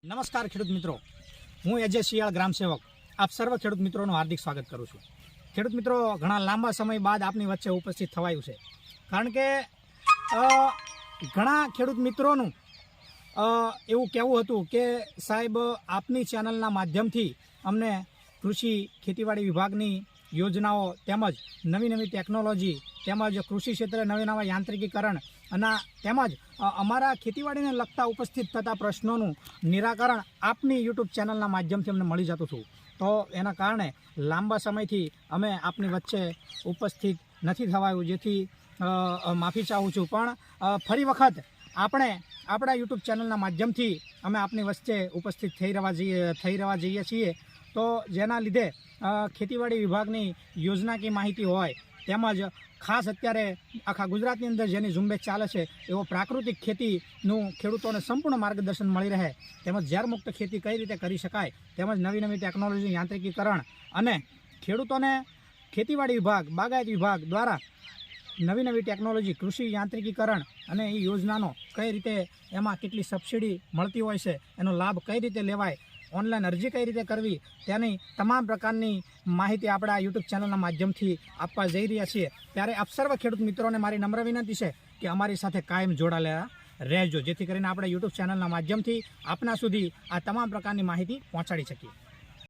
નમસ્કાર ખેડૂત મિત્રો, હું એજે શિયાળ ગ્રામ સેવક આપ સર્વ ખેડૂત મિત્રોનું હાર્દિક સ્વાગત કરું છું. ખેડૂત મિત્રો, ઘણા લાંબા સમય બાદ આપની વચ્ચે ઉપસ્થિત થવાયું છે, કારણ કે ઘણા ખેડૂત મિત્રોનું એવું કહેવું હતું કે સાહેબ આપની ચેનલના માધ્યમથી અમને કૃષિ ખેતીવાડી વિભાગની યોજનાઓ તેમજ નવી ટેકનોલોજી તેમજ કૃષિ ક્ષેત્રે નવા યાંત્રિકીકરણ અને તેમજ અમારા ખેતીવાડીને લગતા ઉપસ્થિત થતા પ્રશ્નોનું નિરાકરણ આપની યુટ્યુબ ચેનલના માધ્યમથી અમને મળી જતું હતું. તો એના કારણે લાંબા સમયથી અમે આપની વચ્ચે ઉપસ્થિત નથી થવાયું, જેથી માફી ચાહું છું. પણ ફરી વખત આપણે આપણા યુટ્યુબ ચેનલના માધ્યમથી અમે આપની વચ્ચે ઉપસ્થિત થઈ રહેવા જઈએ છીએ. તો જેના લીધે ખેતીવાડી વિભાગની યોજનાકીય માહિતી હોય તેમજ ખાસ અત્યારે આખા ગુજરાતની અંદર જેની ઝુંબેશ ચાલે છે એવો પ્રાકૃતિક ખેતીનું ખેડૂતોને સંપૂર્ણ માર્ગદર્શન મળી રહે, તેમજ ઝેરમુક્ત ખેતી કઈ રીતે કરી શકાય, તેમજ નવી ટેકનોલોજી યાંત્રિકીકરણ અને ખેડૂતોને ખેતીવાડી વિભાગ બાગાયત વિભાગ દ્વારા નવી ટેકનોલોજી કૃષિ યાંત્રિકીકરણ અને એ યોજનાનો કઈ રીતે એમાં કેટલી સબસિડી મળતી હોય છે, એનો લાભ કઈ રીતે લેવાય, ઓનલાઈન અરજી કઈ રીતે કરવી, તેની તમામ પ્રકારની માહિતી આપણા યુટ્યુબ ચેનલના માધ્યમથી આપવા જઈ રહ્યા છીએ. ત્યારે આપ સર્વ ખેડૂત મિત્રોને મારી નમ્ર વિનંતી છે કે અમારી સાથે કાયમ જોડાયેલા રહેજો, જેથી કરીને આપણે યુટ્યુબ ચેનલના માધ્યમથી આપના સુધી આ તમામ પ્રકારની માહિતી પહોંચાડી શકીએ.